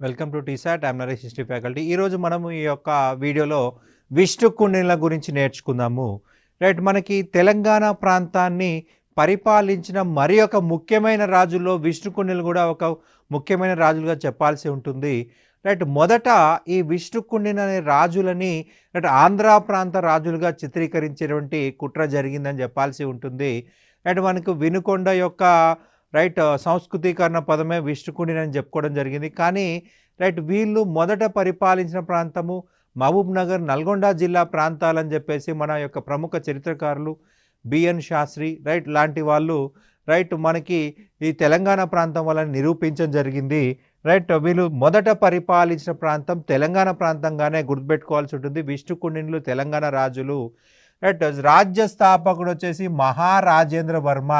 Welcome to T-SAT. I'm Naresh, history faculty. ఈరోజు మనము ఈ యొక్క వీడియోలో విష్ణు కుండినుల గురించి నేర్చుకుందాము. రైట్, మనకి తెలంగాణ ప్రాంతాన్ని పరిపాలించిన మరి ఒక ముఖ్యమైన రాజుల్లో విష్ణు కుండినులు కూడా ఒక ముఖ్యమైన రాజులుగా చెప్పాల్సి ఉంటుంది. రైట్, మొదట ఈ విష్ణు కుండిన అనే రాజులని ఆంధ్ర ప్రాంత రాజులుగా చిత్రీకరించేటువంటి కుట్ర జరిగిందని చెప్పాల్సి ఉంటుంది. రైట్, మనకు వినుకొండ యొక్క సంస్కృతీకరణ పదమే విష్ణుకుండిని అని చెప్పుకోవడం జరిగింది. కానీ వీళ్ళు మొదట పరిపాలించిన ప్రాంతము మహబూబ్ నగర్, నల్గొండ జిల్లా ప్రాంతాలని చెప్పేసి మన యొక్క ప్రముఖ చరిత్రకారులు బిఎన్ శాస్త్రి లాంటి వాళ్ళు మనకి ఈ తెలంగాణ ప్రాంతం వాళ్ళని నిరూపించడం జరిగింది. వీళ్ళు మొదట పరిపాలించిన ప్రాంతం తెలంగాణ ప్రాంతంగానే గుర్తుపెట్టుకోవాల్సి ఉంటుంది. విష్ణుకుండినులు తెలంగాణ రాజులు. రాజ్య స్థాపకుడు వచ్చేసి మహారాజేంద్ర వర్మ.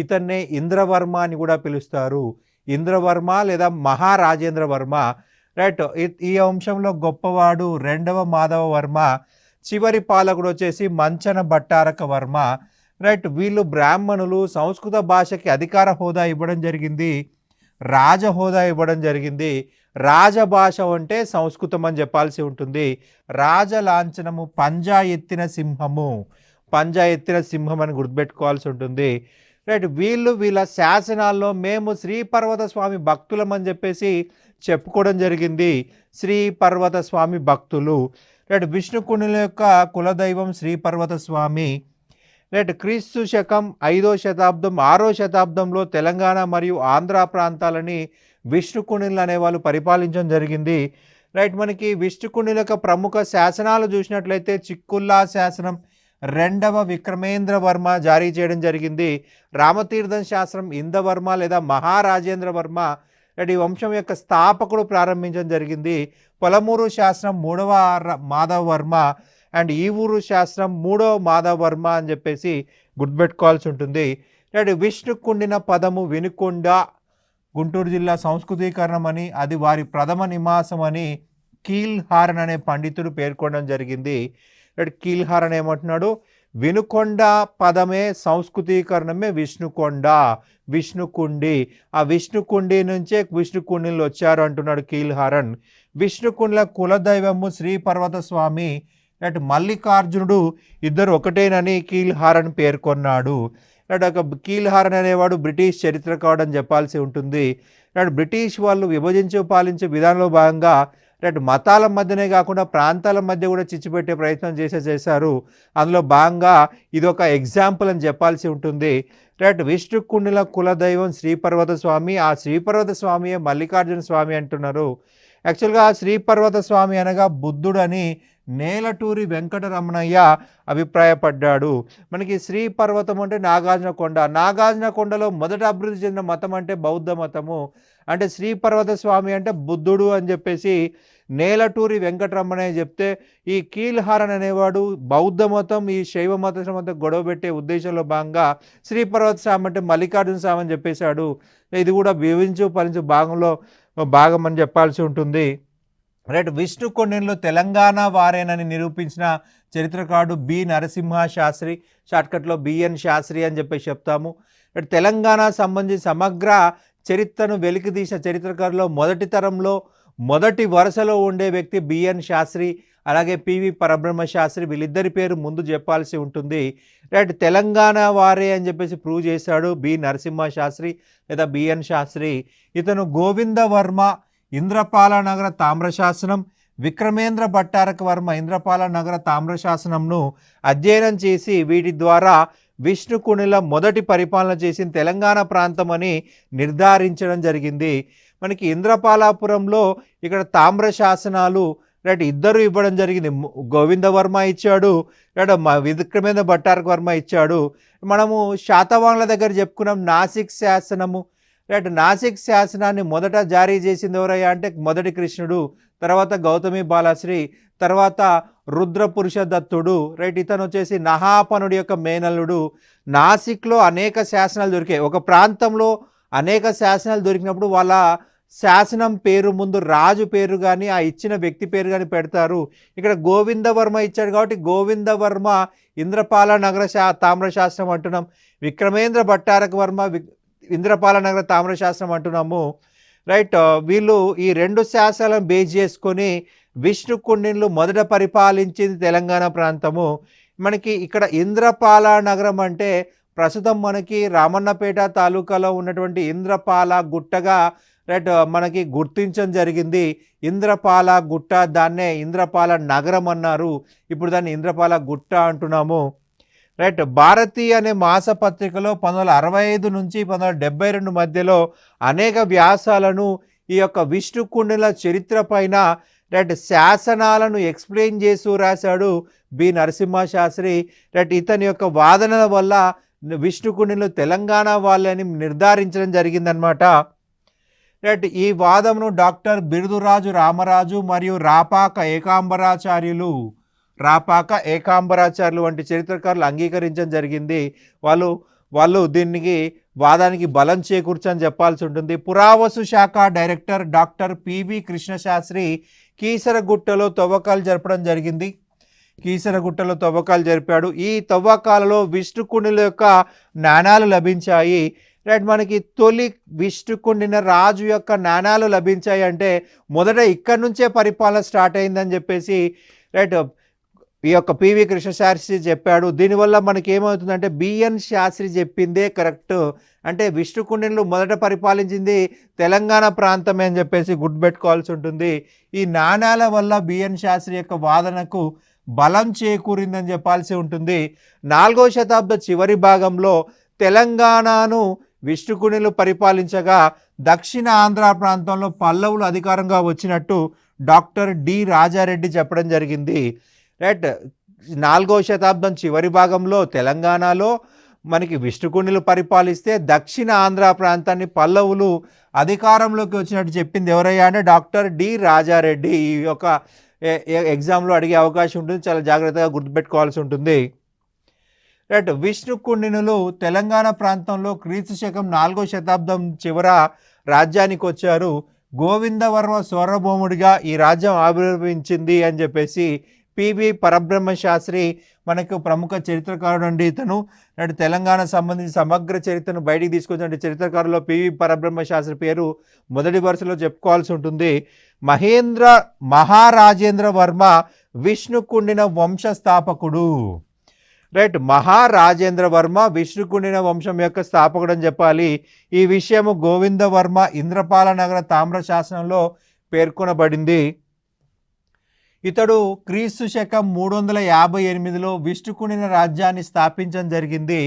ఇతన్నే ఇంద్రవర్మ అని కూడా పిలుస్తారు. ఇంద్రవర్మ లేదా మహారాజేంద్ర వర్మ. ఈ వంశంలో గొప్పవాడు రెండవ మాధవ వర్మ. చివరి పాలకుడు వచ్చేసి మంచన భట్టారక వర్మ. వీళ్ళు బ్రాహ్మణులు. సంస్కృత భాషకి అధికార హోదా ఇవ్వడం జరిగింది, రాజ హోదా ఇవ్వడం జరిగింది. రాజభాష అంటే సంస్కృతం అని చెప్పాల్సి ఉంటుంది. రాజలాంఛనము పంజా ఎత్తిన సింహము. పంజా ఎత్తిన సింహం అని గుర్తుపెట్టుకోవాల్సి ఉంటుంది. వీళ్ళ శాసనాల్లో మేము శ్రీ పర్వత స్వామి భక్తులమని చెప్పేసి చెప్పుకోవడం జరిగింది. శ్రీ పర్వత స్వామి భక్తులు. విష్ణుకుండినుల యొక్క కులదైవం శ్రీ పర్వత స్వామి. క్రీస్తు శకం 5వ శతాబ్దం 6వ శతాబ్దంలో తెలంగాణ మరియు ఆంధ్ర ప్రాంతాలని విష్ణుకుండినులు అనేవాళ్ళు పరిపాలించడం జరిగింది. మనకి విష్ణుకుండినుల యొక్క ప్రముఖ శాసనాలు చూసినట్లయితే చిక్కుల్లా శాసనం రెండవ విక్రమేంద్ర వర్మ జారీ చేయడం జరిగింది. రామతీర్థం శాస్త్రం ఇందవర్మ లేదా మహారాజేంద్ర వర్మ ఈ వంశం యొక్క స్థాపకుడు ప్రారంభించడం జరిగింది. పొలమూరు శాస్త్రం 3వ మాధవ వర్మ అండ్ ఈ ఊరు శాస్త్రం 3వ మాధవ వర్మ అని చెప్పేసి గుర్తుపెట్టుకోవాల్సి ఉంటుంది. విష్ణుకుండిన పదము వినుకొండ, గుంటూరు జిల్లా సంస్కృతీకరణం అని, అది వారి ప్రథమ నివాసం అని కీల్హారన్ అనే పండితుడు పేర్కొనడం జరిగింది. కీల్హారన్ ఏమంటున్నాడు? వినుకొండ పదమే సంస్కృతీకరణమే విష్ణుకొండ, విష్ణుకుండి. ఆ విష్ణుకుండి నుంచే విష్ణుకుండినులు వచ్చారు అంటున్నాడు కీల్హారన్. విష్ణుకుండిల కులదైవము శ్రీ పర్వత స్వామి. మల్లికార్జునుడు ఇద్దరు ఒకటేనని కీల్హారన్ పేర్కొన్నాడు. కీల్హారన్ అనేవాడు బ్రిటిష్ చరిత్రకారుడు అని చెప్పాల్సి ఉంటుంది. బ్రిటిష్ వాళ్ళు విభజించి పాలించే విధానంలో భాగంగా మతాల మధ్యనే కాకుండా ప్రాంతాల మధ్య కూడా చిచ్చుపెట్టే ప్రయత్నం చేశారు. అందులో భాగంగా ఇది ఒక ఎగ్జాంపుల్ అని చెప్పాల్సి ఉంటుంది. విష్ణుకుండినుల కులదైవం శ్రీపర్వత స్వామి. ఆ శ్రీపర్వత స్వామియే మల్లికార్జున స్వామి అంటున్నారు. యాక్చువల్గా శ్రీపర్వత స్వామి అనగా బుద్ధుడు అని నేలటూరి వెంకటరమణయ్య అభిప్రాయపడ్డాడు. మనకి శ్రీ పర్వతం అంటే నాగార్జున కొండ. నాగార్జున కొండలో మొదట అభివృద్ధి చెందిన మతం అంటే బౌద్ధ మతము. అంటే శ్రీ పర్వత స్వామి అంటే బుద్ధుడు అని చెప్పేసి నేలటూరి వెంకటరమణయ్య చెప్తే, ఈ కీల్హారన్ అనేవాడు బౌద్ధ మతం ఈ శైవ మతం మధ్య గొడవ పెట్టే ఉద్దేశంలో భాగంగా శ్రీ పర్వత స్వామి అంటే మల్లికార్జున స్వామి అని చెప్పేశాడు. ఇది కూడా వివరించు పరించు భాగం అని చెప్పాల్సి ఉంటుంది. విష్ణుకుండినులు తెలంగాణ వారేనని నిరూపించిన చరిత్రకారుడు బి నరసింహ శాస్త్రి. షార్ట్కట్లో బిఎన్ శాస్త్రి అని చెప్పేసి చెప్తాము. తెలంగాణ సంబంధించి సమగ్ర చరిత్రను వెలికితీసిన చరిత్రకారులో మొదటి తరంలో మొదటి వరుసలో ఉండే వ్యక్తి బిఎన్ శాస్త్రి, అలాగే పివి పరబ్రహ్మ శాస్త్రి. వీళ్ళిద్దరి పేరు ముందు చెప్పాల్సి ఉంటుంది. తెలంగాణ వారే అని చెప్పేసి ప్రూవ్ చేశాడు బి నరసింహ శాస్త్రి లేదా బిఎన్ శాస్త్రి. ఇతను గోవింద వర్మ ఇంద్రపాల నగర తామ్రశాసనం, విక్రమేంద్ర భట్టారక వర్మ ఇంద్రపాల నగర తామ్రశాసనంను అధ్యయనం చేసి వీటి ద్వారా విష్ణుకుండినుల మొదటి పరిపాలన చేసిన తెలంగాణ ప్రాంతం అని నిర్ధారించడం జరిగింది. మనకి ఇంద్రపాలాపురంలో ఇక్కడ తామ్రశాసనాలు ఇద్దరు ఇవ్వడం జరిగింది. గోవింద వర్మ ఇచ్చాడు, విక్రమేంద్ర భట్టారక వర్మ ఇచ్చాడు. మనము శాతవాహనుల దగ్గర చెప్పుకున్నాం నాసిక్ శాసనము. నాసిక్ శాసనాన్ని మొదట జారీ చేసింది ఎవరయ్యా అంటే మొదటి కృష్ణుడు, తర్వాత గౌతమి బాలశ్రీ, తర్వాత రుద్రపురుష దత్తుడు. ఇతను వచ్చేసి నహాపనుడి యొక్క మేనల్లుడు. నాసిక్లో అనేక శాసనాలు దొరికాయి. ఒక ప్రాంతంలో అనేక శాసనాలు దొరికినప్పుడు వాళ్ళ శాసనం పేరు ముందు రాజు పేరు కానీ ఆ ఇచ్చిన వ్యక్తి పేరు కానీ పెడతారు. ఇక్కడ గోవిందవర్మ ఇచ్చాడు కాబట్టి గోవిందవర్మ ఇంద్రపాల నగర తామ్రశాస్త్రం అంటున్నాం. విక్రమేంద్ర భట్టారక వర్మ ఇంద్రపాల నగర తామ్రశాస్త్రం అంటున్నాము. రైట్. వీళ్ళు ఈ 2 శాసనాలను బేస్ చేసుకొని విష్ణుకుండినులు మొదట పరిపాలించింది తెలంగాణ ప్రాంతము. మనకి ఇక్కడ ఇంద్రపాల నగరం అంటే ప్రస్తుతం మనకి రామన్నపేట తాలూకాలో ఉన్నటువంటి ఇంద్రపాల గుట్టగా రైట్ మనకి గుర్తించడం జరిగింది. ఇంద్రపాల గుట్ట, దాన్నే ఇంద్రపాల నగరం అన్నారు. ఇప్పుడు దాన్ని ఇంద్రపాల గుట్ట అంటున్నాము. రైట్. భారతి అనే మాసపత్రికలో 1965 నుంచి 1972 మధ్యలో అనేక వ్యాసాలను ఈ యొక్క విష్ణుకుండినుల చరిత్ర పైన రైట్ శాసనాలను ఎక్స్ప్లెయిన్ చేస్తూ రాశాడు బి నరసింహ శాస్త్రి. రైట్. ఇతని యొక్క వాదనల వల్ల విష్ణుకుండినులు తెలంగాణ వాళ్ళని నిర్ధారించడం జరిగిందనమాట. రైట్. ఈ వాదమును డాక్టర్ బిరుదురాజు రామరాజు మరియు రాపాక ఏకాంబరాచార్యులు వంటి చరిత్రకారులు అంగీకరించడం జరిగింది. వాళ్ళు దీనికి వాదానికి బలం చేకూర్చని చెప్పాల్సి ఉంటుంది. పురావస్తు శాఖ డైరెక్టర్ డాక్టర్ పివి కృష్ణశాస్త్రి కీసరగుట్టలో తవ్వకాలు జరపడం జరిగింది. కీసరగుట్టలో తవ్వకాలు జరిపాడు. ఈ తవ్వకాలలో విష్ణుకుండినుల యొక్క నాణాలు లభించాయి. రైట్. మనకి తొలి విష్ణుకుండిన రాజు యొక్క నాణాలు లభించాయి అంటే మొదట ఇక్కడి నుంచే పరిపాలన స్టార్ట్ అయిందని చెప్పేసి రైట్ ఈ యొక్క పివి కృష్ణశాస్త్రి చెప్పాడు. దీనివల్ల మనకి ఏమవుతుందంటే బిఎన్ శాస్త్రి చెప్పిందే కరెక్ట్, అంటే విష్ణుకుండినులు మొదట పరిపాలించింది తెలంగాణ ప్రాంతమే అని చెప్పేసి గుర్తుపెట్టుకోవాల్సి ఉంటుంది. ఈ నాణాల వల్ల బిఎన్ శాస్త్రి యొక్క వాదనకు బలం చేకూరిందని చెప్పాల్సి ఉంటుంది. 4వ శతాబ్ద చివరి భాగంలో తెలంగాణను విష్ణుకుండినులు పరిపాలించగా దక్షిణ ఆంధ్ర ప్రాంతంలో పల్లవులు అధికారంగా వచ్చినట్టు డాక్టర్ డి రాజారెడ్డి చెప్పడం జరిగింది. రైట్. 4వ శతాబ్దం చివరి భాగంలో తెలంగాణలో మనకి విష్ణుకుండినులు పరిపాలిస్తే దక్షిణ ఆంధ్ర ప్రాంతాన్ని పల్లవులు అధికారంలోకి వచ్చినట్టు చెప్పింది ఎవరయ్యా అంటే డాక్టర్ డి రాజారెడ్డి. ఈ యొక్క ఎగ్జామ్లో అడిగే అవకాశం ఉంటుంది, చాలా జాగ్రత్తగా గుర్తుపెట్టుకోవాల్సి ఉంటుంది. రైట్. విష్ణుకుండినులు తెలంగాణ ప్రాంతంలో క్రీస్తు శకం 4వ శతాబ్దం చివర రాజ్యానికి వచ్చారు. గోవిందవర్మ సార్వభౌముడిగా ఈ రాజ్యం ఆవిర్భవించింది అని చెప్పేసి పివి పరబ్రహ్మ శాస్త్రి మనకు ప్రముఖ చరిత్రకారుడు అండి. ఇతను తెలంగాణ సంబంధించి సమగ్ర చరిత్రను బయటికి తీసుకొచ్చిన చరిత్రకారులో పివి పరబ్రహ్మ శాస్త్రి పేరు మొదటి వరుసలో చెప్పుకోవాల్సి ఉంటుంది. మహారాజేంద్ర వర్మ విష్ణుకుండిన వంశస్థాపకుడు. రైట్. మహారాజేంద్ర వర్మ విష్ణుకుండిన వంశం యొక్క స్థాపకుడు అని చెప్పాలి. ఈ విషయము గోవిందవర్మ ఇంద్రపాల నగర తామ్ర శాసనంలో పేర్కొనబడింది. ఇతడు క్రీస్తు శకం 358లో విష్ణుకుండిన రాజ్యాన్ని స్థాపించడం జరిగింది.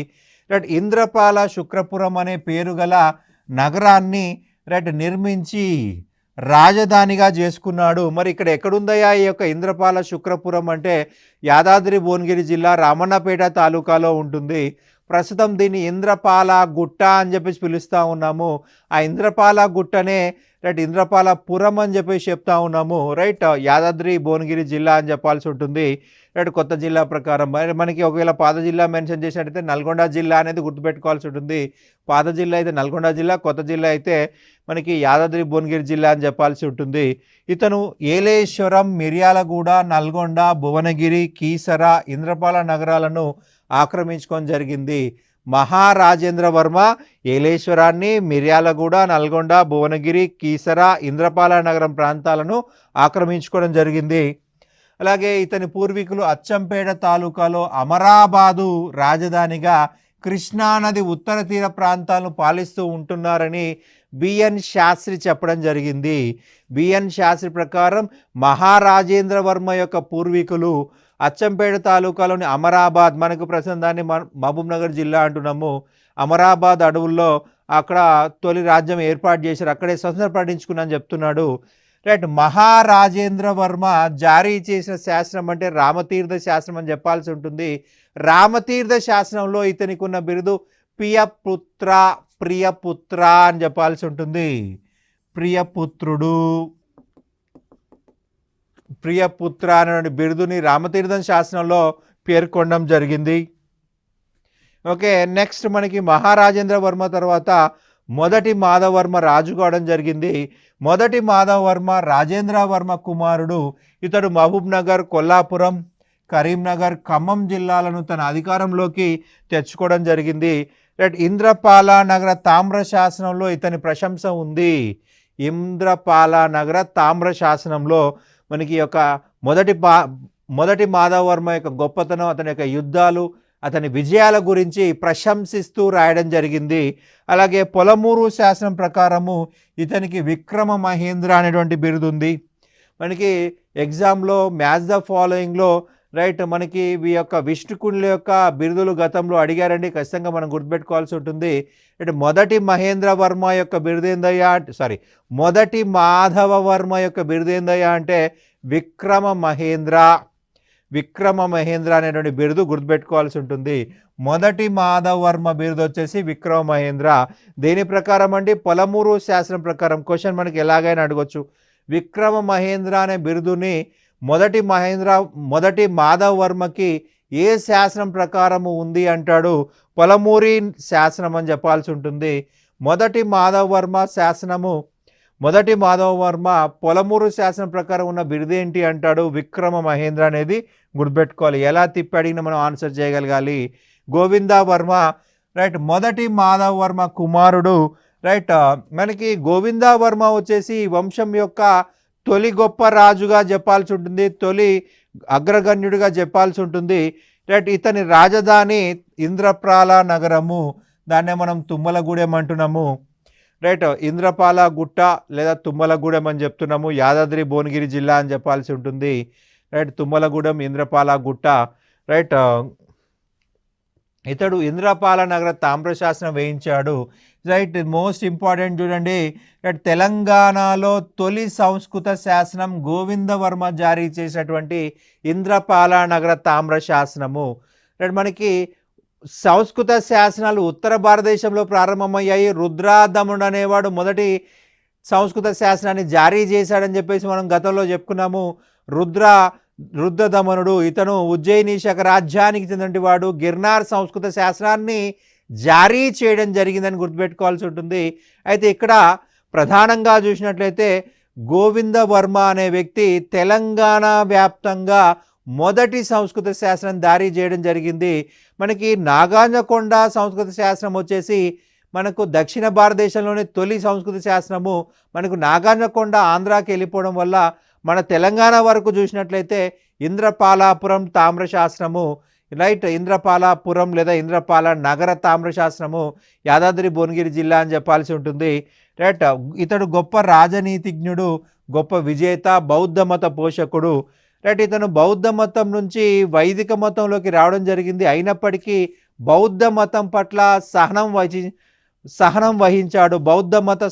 రైట్. ఇంద్రపాల శుక్రపురం అనే పేరు గల నగరాన్ని రైట్ నిర్మించి రాజధానిగా చేసుకున్నాడు. మరి ఇక్కడ ఎక్కడుందయా ఈ యొక్క ఇంద్రపాల శుక్రపురం అంటే యాదాద్రి భువనగిరి జిల్లా రామన్నపేట తాలూకాలో ఉంటుంది. ప్రస్తుతం దీన్ని ఇంద్రపాల గుట్ట అని చెప్పేసి పిలుస్తూ ఉన్నాము. ఆ ఇంద్రపాల గుట్టనే రైట్ ఇంద్రపాలపురం అని చెప్పేసి చెప్తా ఉన్నాము. రైట్. యాదాద్రి భువనగిరి జిల్లా అని చెప్పాల్సి ఉంటుంది. రైట్. కొత్త జిల్లా ప్రకారం మనకి ఒకవేళ పాత జిల్లా మెన్షన్ చేసినట్టయితే నల్గొండ జిల్లా అనేది గుర్తుపెట్టుకోవాల్సి ఉంటుంది. పాత జిల్లా అయితే నల్గొండ జిల్లా, కొత్త జిల్లా అయితే మనకి యాదాద్రి భువనగిరి జిల్లా అని చెప్పాల్సి ఉంటుంది. ఇతను ఏలేశ్వరం, మిర్యాలగూడ, నల్గొండ, భువనగిరి, కీసర, ఇంద్రపాల నగరాలను ఆక్రమించుకొని జరిగింది. మహారాజేంద్ర వర్మ ఏలేశ్వరాన్ని, మిర్యాలగూడ, నల్గొండ, భువనగిరి, కీసర, ఇంద్రపాల నగరం ప్రాంతాలను ఆక్రమించుకోవడం జరిగింది. అలాగే ఇతని పూర్వీకులు అచ్చంపేట తాలూకాలో అమరాబాదు రాజధానిగా కృష్ణానది ఉత్తర తీర ప్రాంతాలను పాలిస్తూ ఉంటున్నారని బిఎన్ శాస్త్రి చెప్పడం జరిగింది. బిఎన్ శాస్త్రి ప్రకారం మహారాజేంద్ర వర్మ యొక్క పూర్వీకులు అచ్చంపేట తాలూకాలోని అమరాబాద్, మనకు ప్రస్తుతం దాన్ని మహబూబ్ నగర్ జిల్లా అంటున్నాము, అమరాబాద్ అడవుల్లో అక్కడ తొలి రాజ్యం ఏర్పాటు చేశారు, అక్కడే స్వతంత్ర ప్రకటించుకున్నాను చెప్తున్నాడు. రైట్. మహారాజేంద్ర వర్మ జారీ చేసిన శాసనం అంటే రామతీర్థ శాసనం అని చెప్పాల్సి ఉంటుంది. రామతీర్థ శాసనంలో ఇతనికి ఉన్న బిరుదు ప్రియపుత్ర అని చెప్పాల్సి ఉంటుంది. ప్రియపుత్ర అనే బిరుదుని రామతీర్థం శాసనంలో పేర్కొనడం జరిగింది. ఓకే. నెక్స్ట్ మనకి మహారాజేంద్ర వర్మ తర్వాత మొదటి మాధవర్మ రాజు కావడం జరిగింది. మొదటి మాధవర్మ రాజేంద్ర వర్మ కుమారుడు. ఇతడు మహబూబ్ నగర్, కొల్లాపురం, కరీంనగర్, ఖమ్మం జిల్లాలను తన అధికారంలోకి తెచ్చుకోవడం జరిగింది. రైట్. ఇంద్రపాల నగర తామ్ర శాసనంలో ఇతని ప్రశంస ఉంది. ఇంద్రపాల నగర తామ్ర శాసనంలో మనకి ఈ యొక్క మొదటి మాధవవర్మ యొక్క గొప్పతనం, అతని యొక్క యుద్ధాలు, అతని విజయాల గురించి ప్రశంసిస్తూ రాయడం జరిగింది. అలాగే పొలమూరు శాసనం ప్రకారము ఇతనికి విక్రమ మహేంద్ర అనేటువంటి బిరుదు ఉంది. మనకి ఎగ్జామ్లో మ్యాచ్ ద ఫాలోయింగ్లో రైట్ మనకి ఈ యొక్క విష్ణుకుండ్ల యొక్క బిరుదులు గతంలో అడిగారండి, ఖచ్చితంగా మనం గుర్తుపెట్టుకోవాల్సి ఉంటుంది. అంటే మొదటి మహేంద్ర వర్మ యొక్క బిరుదేందయ్యా, మొదటి మాధవ వర్మ యొక్క బిరుదేందయ్యా అంటే విక్రమ మహేంద్ర అనేటువంటి బిరుదు గుర్తుపెట్టుకోవాల్సి ఉంటుంది. మొదటి మాధవ వర్మ బిరుదు వచ్చేసి విక్రమ మహేంద్ర. దేని ప్రకారం అండి? పొలమూరు శాసనం ప్రకారం. క్వశ్చన్ మనకి ఎలాగైనా అడగొచ్చు. విక్రమ మహేంద్ర అనే బిరుదుని మొదటి మాధవ వర్మకి ఏ శాసనం ప్రకారము ఉంది అంటాడు? పొలమూరి శాసనం అని చెప్పాల్సి ఉంటుంది. మొదటి మాధవ వర్మ పొలమూరు శాసనం ప్రకారం ఉన్న బిరుదేంటి అంటాడు? విక్రమ మహేంద్ర అనేది గుర్తుపెట్టుకోవాలి. ఎలా తిప్పి అడిగినా మనం ఆన్సర్ చేయగలగాలి. గోవింద వర్మ రైట్ మొదటి మాధవ వర్మ కుమారుడు. రైట్ మనకి గోవింద వర్మ వచ్చేసి వంశం యొక్క తొలి గొప్ప రాజుగా చెప్పాల్సి ఉంటుంది, తొలి అగ్రగణ్యుడిగా చెప్పాల్సి ఉంటుంది. రైట్ ఇతని రాజధాని ఇంద్రపాల నగరము, దాన్నే మనం తుమ్మలగూడెం అంటున్నాము. రైట్ ఇంద్రపాల గుట్ట లేదా తుమ్మలగూడెం అని చెప్తున్నాము. యాదాద్రి భువనగిరి జిల్లా అని చెప్పాల్సి ఉంటుంది. రైట్ తుమ్మలగూడెం, ఇంద్రపాల గుట్ట. రైట్ ఇతడు ఇంద్రపాల నగర తామ్రశాసనం వేయించాడు. రైట్ మోస్ట్ ఇంపార్టెంట్ చూడండి. రైట్ తెలంగాణలో తొలి సంస్కృత శాసనం గోవిందవర్మ జారీ చేసినటువంటి ఇంద్రపాల నగర తామ్రశాసనము. రైట్ మనకి సంస్కృత శాసనాలు ఉత్తర భారతదేశంలో ప్రారంభమయ్యాయి. రుద్రాదముడు అనేవాడు మొదటి సంస్కృత శాసనాన్ని జారీ చేశాడని చెప్పేసి మనం గతంలో చెప్పుకున్నాము. రుద్రదమనుడు ఇతను ఉజ్జయిని శాఖ రాజ్యానికి చెందినటువంటి వాడు. గిర్నార్ సంస్కృత శాసనాన్ని జారీ చేయడం జరిగిందని గుర్తుపెట్టుకోవాల్సి ఉంటుంది. అయితే ఇక్కడ ప్రధానంగా చూసినట్లయితే గోవిందవర్మ అనే వ్యక్తి తెలంగాణ వ్యాప్తంగా మొదటి సంస్కృత శాసనం జారీ చేయడం జరిగింది. మనకి నాగార్జునకొండ సంస్కృత శాసనం వచ్చేసి మనకు దక్షిణ భారతదేశంలోని తొలి సంస్కృత శాసనము. మనకు నాగార్జునకొండ ఆంధ్రాకి వెళ్ళిపోవడం వల్ల మన తెలంగాణ వరకు చూసినట్లయితే ఇంద్రపాలాపురం తామ్రశాసనము, రైట్ ఇంద్రపాలాపురం లేదా ఇంద్రపాల నగర తామ్రశాసనము యాదాద్రి భువనగిరి జిల్లా అని చెప్పాల్సి ఉంటుంది. రైట్ ఇతడు గొప్ప రాజనీతిజ్ఞుడు, గొప్ప విజేత, బౌద్ధ మత పోషకుడు. రైట్ ఇతను బౌద్ధ మతం నుంచి వైదిక మతంలోకి రావడం జరిగింది. అయినప్పటికీ బౌద్ధ మతం పట్ల సహనం వహించాడు. బౌద్ధ మత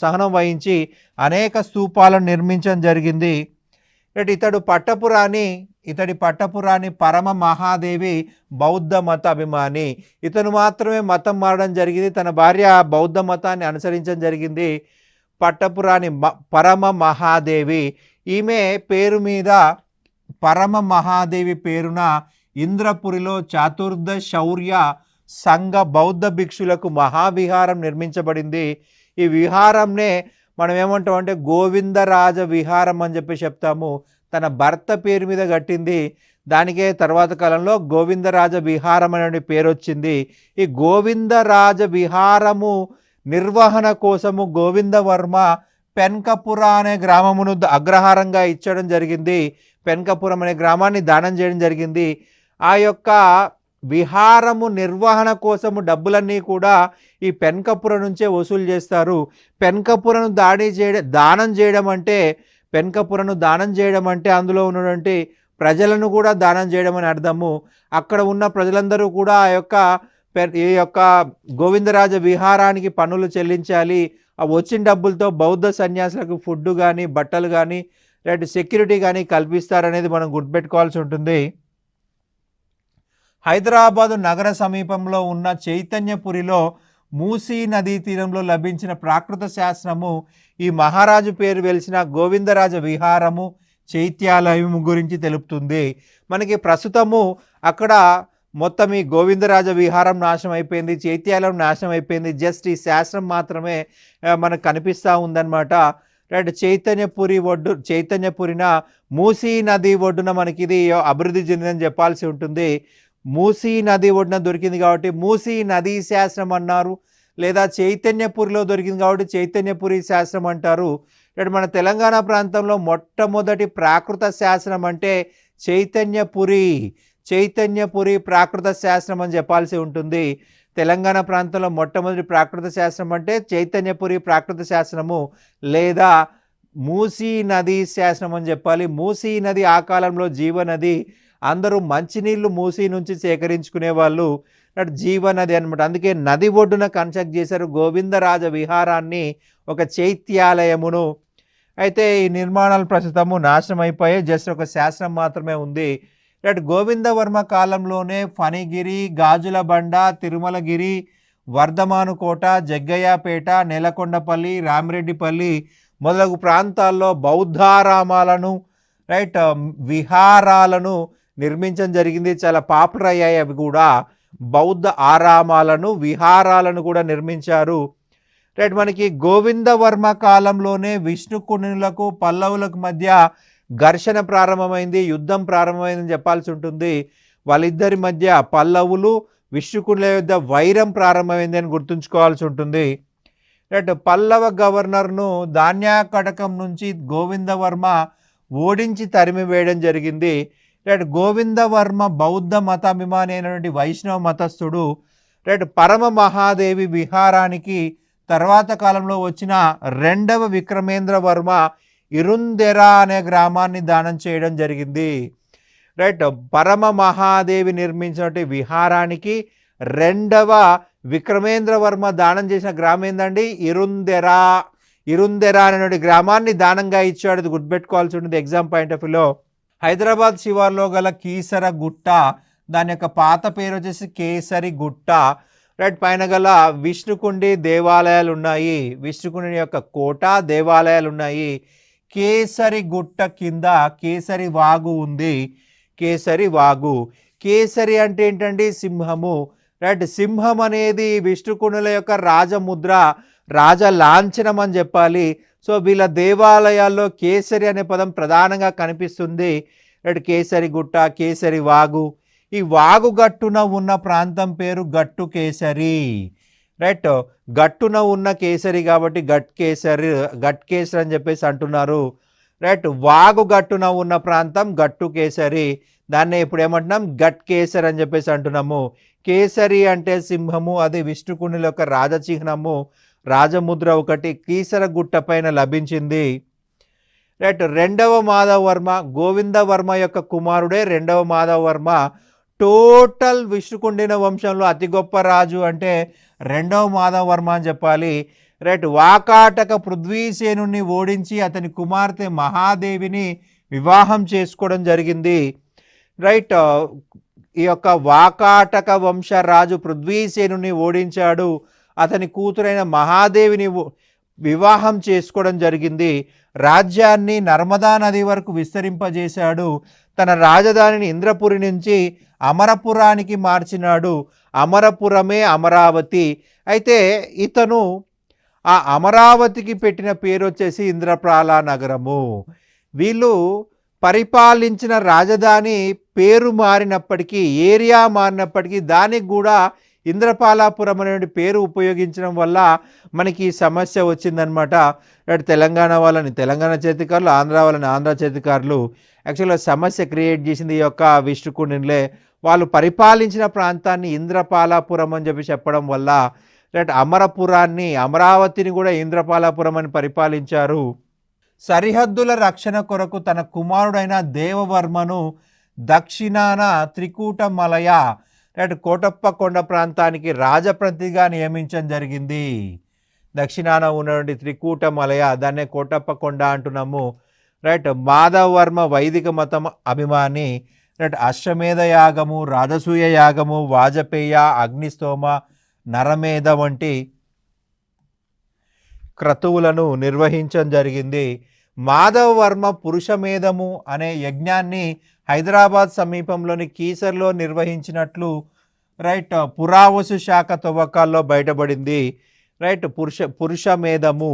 సహనం వహించి అనేక స్తూపాలను నిర్మించడం జరిగింది. ఇతడి పట్టపురాణి పరమ మహాదేవి బౌద్ధ మత అభిమాని. ఇతను మాత్రమే మతం మారడం జరిగింది, తన భార్య బౌద్ధ మతాన్ని అనుసరించడం జరిగింది. పట్టపురాణి పరమ మహాదేవి, ఈమె పేరు మీద పరమ మహాదేవి పేరున ఇంద్రపురిలో చతుర్థ శౌర్య సంఘ బౌద్ధ భిక్షులకు మహావిహారం నిర్మించబడింది. ఈ విహారంనే మనం ఏమంటాం అంటే గోవిందరాజ విహారం అని చెప్పి చెప్తాము. తన భర్త పేరు మీద కట్టింది. దానికే తర్వాత కాలంలో గోవిందరాజ విహారం అనే పేరు వచ్చింది. ఈ గోవిందరాజ విహారము నిర్వహణ కోసము గోవిందవర్మ పెన్కపుర అనే గ్రామమును అగ్రహారంగా ఇచ్చడం జరిగింది. పెన్కపురం అనే గ్రామాన్ని దానం చేయడం జరిగింది. ఆ యొక్క విహారము నిర్వహణ కోసము డబ్బులన్నీ కూడా ఈ పెన్కపుర నుంచే వసూలు చేస్తారు. పెన్కపురను దానం చేయడం అంటే అందులో ఉన్నటువంటి ప్రజలను కూడా దానం చేయడం అని అర్థము. అక్కడ ఉన్న ప్రజలందరూ కూడా ఈ యొక్క గోవిందరాజ విహారానికి పన్నులు చెల్లించాలి. ఆ వచ్చిన డబ్బులతో బౌద్ధ సన్యాసులకు ఫుడ్ కానీ బట్టలు కానీ లేదా సెక్యూరిటీ కానీ కల్పిస్తారనేది మనం గుర్తుపెట్టుకోవాల్సి ఉంటుంది. హైదరాబాదు నగర సమీపంలో ఉన్న చైతన్యపురిలో మూసీ నదీ తీరంలో లభించిన ప్రాకృత శాసనము ఈ మహారాజు పేరు వెలిసిన గోవిందరాజ విహారము చైత్యాలయము గురించి తెలుపుతుంది. మనకి ప్రస్తుతము అక్కడ మొత్తం ఈ గోవిందరాజ విహారం నాశనం అయిపోయింది, చైత్యాలయం నాశనం అయిపోయింది. జస్ట్ ఈ శాసనం మాత్రమే మనకు కనిపిస్తూ ఉందన్నమాట. రైట్ చైతన్యపురిన మూసీ నది ఒడ్డున మనకి ఇది అభివృద్ధి చెందిందని చెప్పాల్సి ఉంటుంది. మూసీ నది ఒడ్డున దొరికింది కాబట్టి మూసీ నదీ శాసనం అన్నారు. లేదా చైతన్యపురిలో దొరికింది కాబట్టి చైతన్యపురి శాసనం అంటారు. ఇక్కడ మన తెలంగాణ ప్రాంతంలో మొట్టమొదటి ప్రాకృత శాసనం అంటే చైతన్యపురి. చైతన్యపురి ప్రాకృత శాసనం అని చెప్పాల్సి ఉంటుంది. తెలంగాణ ప్రాంతంలో మొట్టమొదటి ప్రాకృత శాసనం అంటే చైతన్యపురి ప్రాకృత శాసనము లేదా మూసీ నది శాసనం అని చెప్పాలి. మూసీ నది ఆ కాలంలో జీవనది. అందరూ మంచినీళ్ళు మూసీ నుంచి సేకరించుకునే వాళ్ళు. జీవనది అనమాట. అందుకే నది ఒడ్డున కన్స్ట్రక్ట్ చేశారు గోవిందరాజ విహారాన్ని, ఒక చైత్యాలయమును. అయితే ఈ నిర్మాణాలు ప్రస్తుతము నాశనం అయిపోయాయి. జస్ట్ ఒక శాసనం మాత్రమే ఉంది. గోవిందవర్మ కాలంలోనే ఫణిగిరి, గాజులబండ, తిరుమలగిరి, వర్ధమానుకోట, జగ్గయ్యపేట, నేలకొండపల్లి, రామిరెడ్డిపల్లి మొదలగు ప్రాంతాల్లో బౌద్ధారామాలను విహారాలను నిర్మించడం జరిగింది. చాలా పాపులర్ అయ్యాయి అవి కూడా. బౌద్ధ ఆరామాలను, విహారాలను కూడా నిర్మించారు. మనకి గోవిందవర్మ కాలంలోనే విష్ణుకుండినులకు పల్లవులకు మధ్య ఘర్షణ ప్రారంభమైంది, యుద్ధం ప్రారంభమైందని చెప్పాల్సి ఉంటుంది. వాళ్ళిద్దరి మధ్య పల్లవులు విష్ణుకుండిల యొద్ద వైరం ప్రారంభమైంది అని గుర్తుంచుకోవాల్సి ఉంటుంది. పల్లవ గవర్నర్ను ధాన్యాకటకం నుంచి గోవిందవర్మ ఓడించి తరిమి వేయడం జరిగింది. గోవిందవర్మ బౌద్ధ మతాభిమాని అయినటువంటి వైష్ణవ మతస్థుడు. పరమ మహాదేవి విహారానికి తర్వాత కాలంలో వచ్చిన రెండవ విక్రమేంద్ర వర్మ ఇరుందెరా అనే గ్రామాన్ని దానం చేయడం జరిగింది. పరమ మహాదేవి నిర్మించినటువంటి విహారానికి రెండవ విక్రమేంద్ర వర్మ దానం చేసిన గ్రామం ఏందండి? ఇరుందెరా. ఇరుందెరా అనేటువంటి గ్రామాన్ని దానంగా ఇచ్చాడు. ఇది గుర్తుపెట్టుకోవాల్సి ఉంటుంది ఎగ్జామ్ పాయింట్ ఆఫ్ వ్యూలో. హైదరాబాద్ శివార్లో గల కీసర గుట్ట, దాని యొక్క పాత పేరు వచ్చేసి కేసరి గుట్ట. పైన గల విష్ణుకుండి దేవాలయాలు ఉన్నాయి. విష్ణుకుండి యొక్క కోట, దేవాలయాలు ఉన్నాయి. కేసరి గుట్ట కింద కేసరి వాగు ఉంది. కేసరి వాగు. కేసరి అంటే ఏంటండి? సింహము. సింహం అనేది విష్ణుకుండుల యొక్క రాజముద్ర, రాజ లాంఛనం అని చెప్పాలి. సో వీళ్ళ దేవాలయాల్లో కేసరి అనే పదం ప్రధానంగా కనిపిస్తుంది. కేసరి గుట్ట, కేసరి వాగు. ఈ వాగు గట్టున ఉన్న ప్రాంతం పేరు గట్టు కేసరి. గట్టున ఉన్న కేసరి కాబట్టి గట్ కేసరి అని చెప్పేసి అంటున్నారు. వాగు గట్టున ఉన్న ప్రాంతం గట్టు కేసరి. దాన్ని ఇప్పుడు ఏమంటున్నాం? గట్ కేసరి అని చెప్పేసి అంటున్నాము. కేసరి అంటే సింహము, అది విష్ణుకుండిల యొక్క రాజచిహ్నము, రాజముద్ర ఒకటి కీసర గుట్ట పైన లభించింది. రెండవ మాధవవర్మ, గోవిందవర్మ యొక్క కుమారుడే రెండవ మాధవవర్మ. టోటల్ విష్ణుకుండిన వంశంలో అతి గొప్ప రాజు అంటే రెండవ మాధవవర్మ అని చెప్పాలి. వాకాటక పృథ్వీసేనుని ఓడించి అతని కుమార్తె మహాదేవిని వివాహం చేసుకోవడం జరిగింది. ఈ యొక్క వాకాటక వంశ రాజు పృథ్వీసేనుని ఓడించాడు. అతని కూతురైన మహాదేవిని వివాహం చేసుకోవడం జరిగింది. రాజ్యాన్ని నర్మదా నది వరకు విస్తరింపజేశాడు. తన రాజధానిని ఇంద్రపురి నుంచి అమరపురానికి మార్చినాడు. అమరపురమే అమరావతి. అయితే ఇతను ఆ అమరావతికి పెట్టిన పేరు వచ్చేసి ఇంద్రప్రాల నగరము. వీళ్ళు పరిపాలించిన రాజధాని పేరు మారినప్పటికీ, ఏరియా మారినప్పటికీ దానికి కూడా ఇంద్రపాలాపురం అనే పేరు ఉపయోగించడం వల్ల మనకి ఈ సమస్య వచ్చిందనమాట. తెలంగాణ వాళ్ళని తెలంగాణ చేతికారులు, ఆంధ్ర వాళ్ళని ఆంధ్ర చేతికారులు యాక్చువల్గా సమస్య క్రియేట్ చేసింది ఈ యొక్క విష్ణుకుండినులే. వాళ్ళు పరిపాలించిన ప్రాంతాన్ని ఇంద్రపాలాపురం అని చెప్పడం వల్ల అమరపురాన్ని, అమరావతిని కూడా ఇంద్రపాలాపురం అని పరిపాలించారు. సరిహద్దుల రక్షణ కొరకు తన కుమారుడైన దేవవర్మను దక్షిణాన త్రికూటమలయ కోటప్ప కొండ ప్రాంతానికి రాజప్రతినిధిగా నియమించడం జరిగింది. దక్షిణాన ఉన్నటువంటి త్రికూటమలయ, దాన్నే కోటప్ప కొండ అంటున్నాము. మాధవవర్మ వైదిక మతం అభిమాని. అశ్వమేధ యాగము, రాజసూయ యాగము, వాజపేయ, అగ్నిస్తోమ, నరమేధ వంటి క్రతువులను నిర్వహించడం జరిగింది. మాధవవర్మ పురుషమేధము అనే యజ్ఞాన్ని హైదరాబాద్ సమీపంలోని కీసర్లో నిర్వహించినట్లు పురావస్తు శాఖ తవ్వకాల్లో బయటపడింది. పురుషమేధము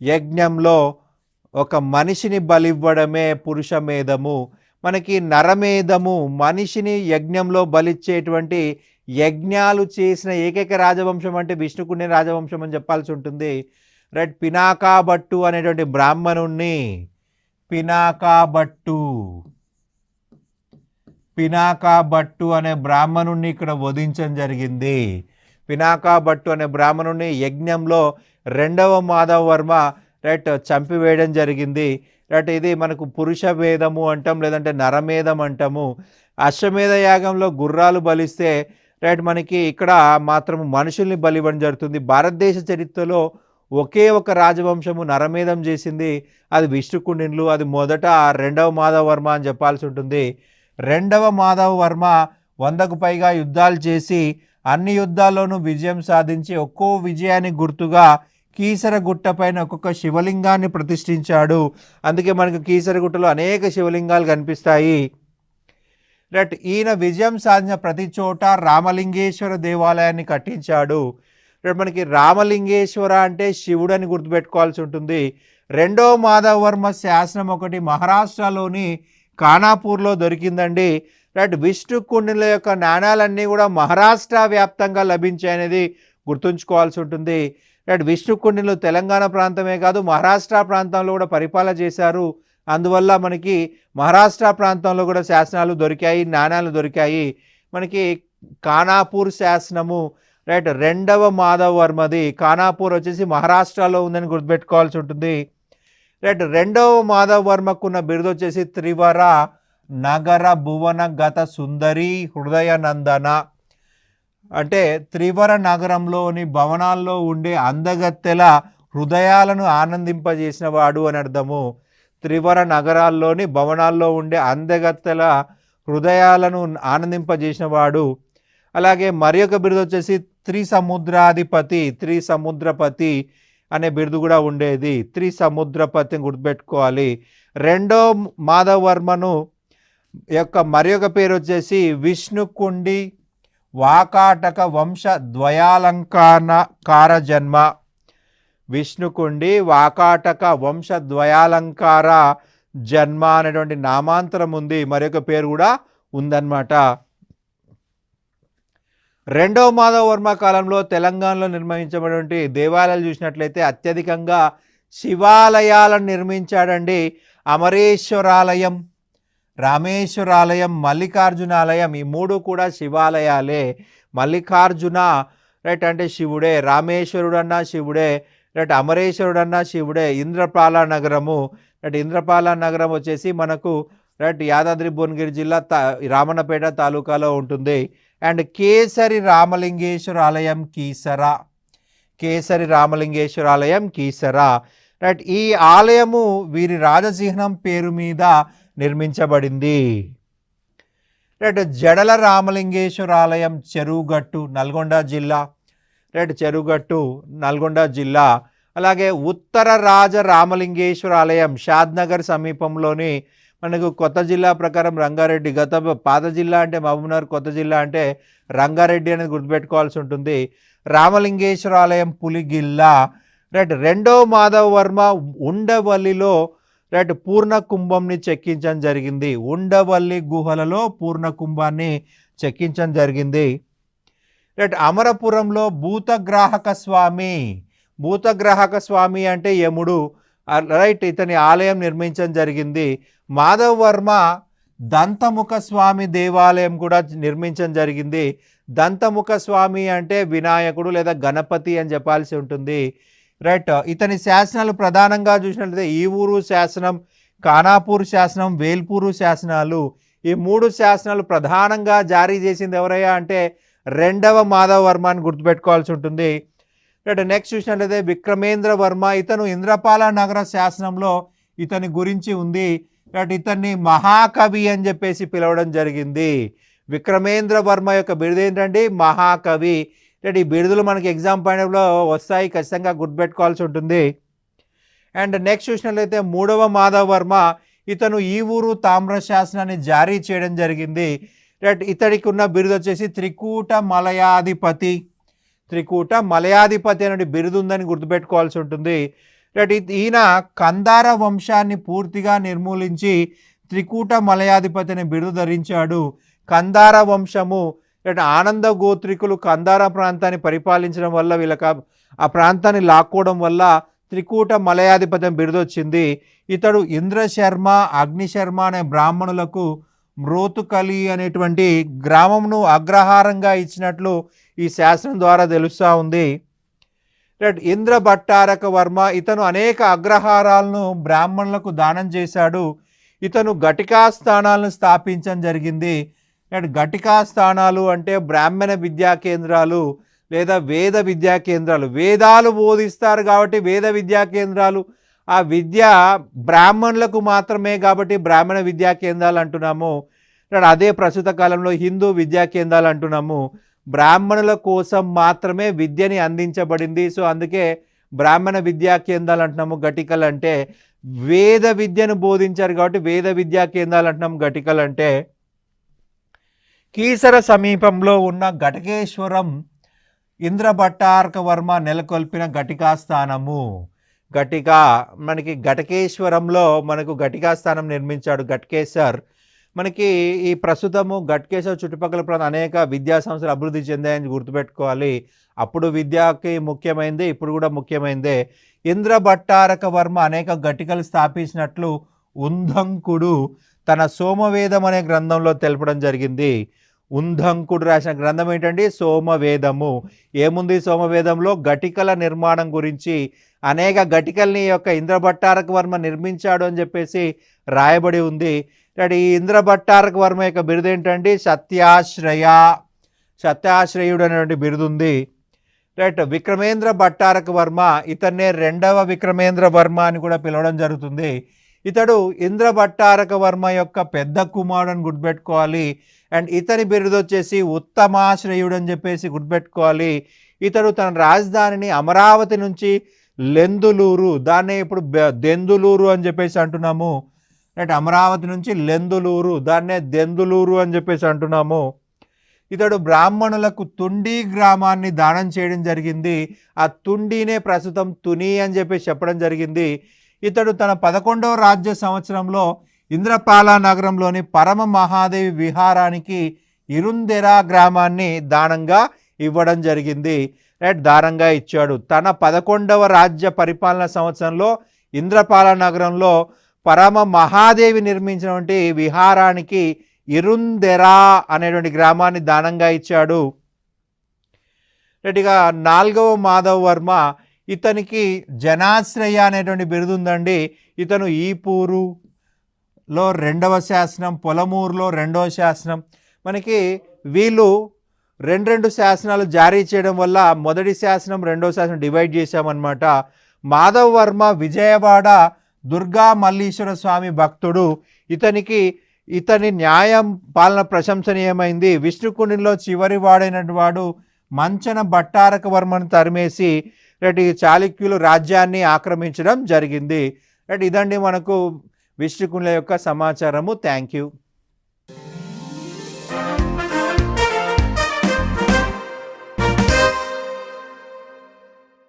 యజ్ఞంలో ఒక మనిషిని బలివ్వడమే పురుషమేధము. మనకి నరమేధము, మనిషిని యజ్ఞంలో బలిచ్చేటువంటి యజ్ఞాలు చేసిన ఏకైక రాజవంశం అంటే విష్ణుకుండిన రాజవంశం అని చెప్పాల్సి ఉంటుంది. రైట్, పినాకాబట్టు అనేటువంటి బ్రాహ్మణుణ్ణి పినాకాబట్టు అనే బ్రాహ్మణుణ్ణి ఇక్కడ వధించడం జరిగింది. పినాకాబట్టు అనే బ్రాహ్మణుణ్ణి యజ్ఞంలో రెండవ మాధవ వర్మ రైట్ చంపివేయడం జరిగింది. రైట్, ఇది మనకు పురుష వేదము అంటాం, లేదంటే నరమేధం అంటాము. అశ్వమేధ యాగంలో గుర్రాలు బలిస్తే రైట్ మనకి ఇక్కడ మాత్రం మనుషుల్ని బలివ్వడం జరుగుతుంది. భారతదేశ చరిత్రలో ఒకే ఒక రాజవంశము నరమేధం చేసింది, అది విష్ణుకుండిన్లు. అది మొదట రెండవ మాధవ వర్మ అని చెప్పాల్సి ఉంటుంది. రెండవ మాధవ వర్మ 100కు పైగా యుద్ధాలు చేసి అన్ని యుద్ధాల్లోనూ విజయం సాధించి ఒక్కో విజయానికి గుర్తుగా కీసరగుట్ట పైన ఒక్కొక్క శివలింగాన్ని ప్రతిష్ఠించాడు. అందుకే మనకు కీసరగుట్టలో అనేక శివలింగాలు కనిపిస్తాయి. రైట్, ఈయన విజయం సాధించిన ప్రతి చోట రామలింగేశ్వర దేవాలయాన్ని కట్టించాడు. రైట్, మనకి రామలింగేశ్వర అంటే శివుడు అని గుర్తుపెట్టుకోవాల్సి ఉంటుంది. రెండవ మాధవ వర్మ శాసనం ఒకటి మహారాష్ట్రలోని ఖానాపూర్లో దొరికిందండి. రైట్, విష్ణుకుండిల యొక్క నాణాలన్నీ కూడా మహారాష్ట్ర వ్యాప్తంగా లభించాయనేది గుర్తుంచుకోవాల్సి ఉంటుంది. రైట్, విష్ణుకుండిలు తెలంగాణ ప్రాంతమే కాదు మహారాష్ట్ర ప్రాంతంలో కూడా పరిపాలన చేశారు. అందువల్ల మనకి మహారాష్ట్ర ప్రాంతంలో కూడా శాసనాలు దొరికాయి, నాణాలు దొరికాయి. మనకి ఖానాపూర్ శాసనము రైట్ రెండవ మాధవ వర్మది. ఖానాపూర్ వచ్చేసి మహారాష్ట్రలో ఉందని గుర్తుపెట్టుకోవాల్సి ఉంటుంది. రైట్, రెండవ మాధవ వర్మకున్న బిరుదు వచ్చేసి త్రివర నగర భువన గత సుందరి హృదయనందన. అంటే త్రివర నగరంలోని భవనాల్లో ఉండే అందగత్తెల హృదయాలను ఆనందింపజేసిన వాడు అని అర్థము. త్రివర నగరాల్లోని భవనాల్లో ఉండే అందగత్తెల హృదయాలను ఆనందింపజేసిన వాడు. అలాగే మరి ఒక బిరుదు వచ్చేసి త్రిసముద్రపతి అనే బిరుదు కూడా ఉండేది. త్రిసముద్రపతిని గుర్తుపెట్టుకోవాలి. రెండో మాధవ వర్మను యొక్క మరి ఒక పేరు వచ్చేసి విష్ణుకుండి వాకాటక వంశ ద్వయాలంకార జన్మ. విష్ణుకుండి వాకాటక వంశ ద్వయాలంకార జన్మ అనేటువంటి నామాంతరం ఉంది, మరొక పేరు కూడా ఉందన్నమాట. రెండవ మాధవ వర్మ కాలంలో తెలంగాణలో నిర్మించబడినటువంటి దేవాలయాలు చూసినట్లయితే అత్యధికంగా శివాలయాలను నిర్మించాడండి. అమరేశ్వరాలయం, రామేశ్వరాలయం, మల్లికార్జునాలయం, ఈ మూడు కూడా శివాలయాలే. మల్లికార్జున రైట్ అంటే శివుడే, రామేశ్వరుడు అన్నా శివుడే, రైట్ అమరేశ్వరుడు అన్నా శివుడే. ఇంద్రపాల నగరము రైట్ ఇంద్రపాల నగరం వచ్చేసి మనకు రైట్ యాదాద్రి భువనగిరి జిల్లా రామన్నపేట తాలూకాలో ఉంటుంది. అండ్ కేసరి రామలింగేశ్వర ఆలయం కీసర రైట్, ఈ ఆలయము వీరి రాజచిహ్నం పేరు మీద నిర్మించబడింది. రైట్, జడల రామలింగేశ్వర ఆలయం చెరువుగట్టు నల్గొండ జిల్లా. రైట్, చెరువుగట్టు నల్గొండ జిల్లా. అలాగే ఉత్తర రాజ రామలింగేశ్వర ఆలయం షాద్నగర్ సమీపంలోని మనకు కొత్త జిల్లా ప్రకారం రంగారెడ్డి. పాత జిల్లా అంటే మహబూబ్నగర్, కొత్త జిల్లా అంటే రంగారెడ్డి అనేది గుర్తుపెట్టుకోవాల్సి ఉంటుంది. రామలింగేశ్వర ఆలయం పులిగిల్ల. రైట్, రెండో మాధవ వర్మ ఉండవల్లిలో రైట్ పూర్ణ కుంభంని చెక్కించడం జరిగింది. ఉండవల్లి గుహలలో పూర్ణ కుంభాన్ని చెక్కించడం జరిగింది. రైట్, అమరపురంలో భూతగ్రాహక స్వామి అంటే యముడు. రైట్, ఇతని ఆలయం నిర్మించడం జరిగింది. మాధవ వర్మ దంతముఖ స్వామి దేవాలయం కూడా నిర్మించడం జరిగింది. దంతముఖ స్వామి అంటే వినాయకుడు లేదా గణపతి అని చెప్పాల్సి ఉంటుంది. రైట్, ఇతని శాసనాలు ప్రధానంగా చూసినట్లయితే ఈ ఊరు శాసనం, ఖానాపూర్ శాసనం, వేల్పూరు శాసనాలు, ఈ మూడు శాసనాలు ప్రధానంగా జారీ చేసింది ఎవరయ్యా అంటే రెండవ మాధవ వర్మ అని గుర్తుపెట్టుకోవాల్సి ఉంటుంది. రైట్, నెక్స్ట్ చూసినట్లయితే విక్రమేంద్ర వర్మ. ఇతను ఇంద్రపాల నగర శాసనంలో ఇతని గురించి ఉంది. రైట్, ఇతన్ని మహాకవి అని చెప్పేసి పిలవడం జరిగింది. విక్రమేంద్ర వర్మ యొక్క బిరుదు ఏంటంటే మహాకవి. రైట్, ఈ బిరుదులు మనకి ఎగ్జామ్ పాయింట్లో వస్తాయి, ఖచ్చితంగా గుర్తుపెట్టుకోవాల్సి ఉంటుంది. అండ్ నెక్స్ట్ చూసినట్లయితే మూడవ మాధవ వర్మ. ఇతను ఈ ఊరు తామ్ర శాసనాన్ని జారీ చేయడం జరిగింది. రైట్, ఇతడికి ఉన్న బిరుదు వచ్చేసి త్రికూట మలయాధిపతి అనే బిరుదు ఉందని గుర్తుపెట్టుకోవాల్సి ఉంటుంది. రైట్, ఈయన కందార వంశాన్ని పూర్తిగా నిర్మూలించి త్రికూట మలయాధిపతి అనే బిరుదు ధరించాడు. కందార వంశము ఆనంద గోత్రికులు కందార ప్రాంతాన్ని పరిపాలించడం వల్ల వీళ్ళకి ఆ ప్రాంతాన్ని లాక్కోవడం వల్ల త్రికూట మలయాధిపత్యం బిరుదొచ్చింది. ఇతడు ఇంద్రశర్మ అగ్నిశర్మ అనే బ్రాహ్మణులకు మ్రోతుకలి అనేటువంటి గ్రామంను అగ్రహారంగా ఇచ్చినట్లు ఈ శాసనం ద్వారా తెలుస్తూ ఉంది. ఇంద్ర భట్టారక వర్మ ఇతను అనేక అగ్రహారాలను బ్రాహ్మణులకు దానం చేశాడు. ఇతను ఘటికా స్థానాలను స్థాపించడం జరిగింది. ఘటికా స్థానాలు అంటే బ్రాహ్మణ విద్యా కేంద్రాలు లేదా వేద విద్యా కేంద్రాలు. వేదాలు బోధిస్తారు కాబట్టి వేద విద్యా కేంద్రాలు. ఆ విద్య బ్రాహ్మణులకు మాత్రమే కాబట్టి బ్రాహ్మణ విద్యా కేంద్రాలు అంటున్నాము. అదే ప్రస్తుత కాలంలో హిందూ విద్యా కేంద్రాలు అంటున్నాము. బ్రాహ్మణుల కోసం మాత్రమే విద్యని అందించబడింది. సో అందుకే బ్రాహ్మణ విద్యా కేంద్రాలు అంటున్నాము. ఘటికలు అంటే వేద విద్యను బోధించారు కాబట్టి వేద విద్యా కేంద్రాలు అంటున్నాము ఘటికలు అంటే. కీసర సమీపంలో ఉన్న ఘటకేశ్వరం ఇంద్ర భట్టారక వర్మ నెలకొల్పిన ఘటికా స్థానము. మనకి ఘటకేశ్వరంలో మనకు ఘటికా స్థానం నిర్మించాడు ఘట్కేసర్. మనకి ఈ ప్రస్తుతము ఘట్కేసర్ చుట్టుపక్కల ప్రాంతం అనేక విద్యా సంస్థలు అభివృద్ధి చెందాయని గుర్తుపెట్టుకోవాలి. అప్పుడు విద్యకి ముఖ్యమైనదే, ఇప్పుడు కూడా ముఖ్యమైనదే. ఇంద్ర భట్టారక వర్మ అనేక ఘటికలు స్థాపించినట్లు ఉంధంకుడు తన సోమవేదం అనే గ్రంథంలో తెలపడం జరిగింది. ఉంధంకుడు రాసిన గ్రంథం ఏంటండి? సోమవేదము. ఏముంది సోమవేదంలో? ఘటికల నిర్మాణం గురించి అనేక ఘటికల్ని యొక్క ఇంద్ర భట్టారక వర్మ నిర్మించాడు అని చెప్పేసి రాయబడి ఉంది. ఈ ఇంద్ర భట్టారక వర్మ యొక్క బిరుదు ఏంటండి? సత్యాశ్రయుడు అనేటువంటి బిరుదు ఉంది. విక్రమేంద్ర భట్టారక వర్మ, ఇతన్నే రెండవ విక్రమేంద్ర వర్మ అని కూడా పిలవడం జరుగుతుంది. ఇతడు ఇంద్ర భట్టారక వర్మ యొక్క పెద్ద కుమారుడు అని గుర్తుపెట్టుకోవాలి. అండ్ ఇతని బిరుదు వచ్చేసి ఉత్తమాశ్రయుడు అని చెప్పేసి గుర్తుపెట్టుకోవాలి. ఇతడు తన రాజధానిని అమరావతి నుంచి లెందులూరు, దాన్నే ఇప్పుడు దెందులూరు అని చెప్పేసి అంటున్నాము. అమరావతి నుంచి లెందులూరు, దాన్నే దెందులూరు అని చెప్పేసి అంటున్నాము. ఇతడు బ్రాహ్మణులకు తుండి గ్రామాన్ని దానం చేయడం జరిగింది. ఆ తుండినే ప్రస్తుతం తుని అని చెప్పేసి చెప్పడం జరిగింది. ఇతడు తన 11వ రాజ్య సంవత్సరంలో ఇంద్రపాల నగరంలోని పరమ మహాదేవి విహారానికి ఇరుందెరా గ్రామాన్ని దానంగా ఇవ్వడం జరిగింది. దానంగా ఇచ్చాడు. తన 11వ రాజ్య పరిపాలన సంవత్సరంలో ఇంద్రపాల నగరంలో పరమ మహాదేవి నిర్మించినటువంటి విహారానికి ఇరుందెరా అనేటువంటి గ్రామాన్ని దానంగా ఇచ్చాడు. ఇక 4వ మాధవ వర్మ, ఇతనికి జనాశ్రయ అనేటువంటి బిరుదు ఉందండి. ఇతను ఈపూరులో 2వ శాసనం, పొలమూరులో 2వ శాసనం. మనకి వీళ్ళు రెండు శాసనాలు జారీ చేయడం వల్ల మొదటి శాసనం 2వ శాసనం డివైడ్ చేశామన్నమాట. మాధవ వర్మ విజయవాడ దుర్గా మల్లీశ్వర స్వామి భక్తుడు. ఇతని న్యాయం పాలన ప్రశంసనీయమైంది. విష్ణుకుండిలో చివరి వాడైనటువంటి వాడు మంచన భట్టారక వర్మను తరిమేసి చాళుక్యులు రాజ్యాన్ని ఆక్రమించడం జరిగింది. ఇదండి మనకు విష్ణుకుండిల యొక్క సమాచారము. Thank you.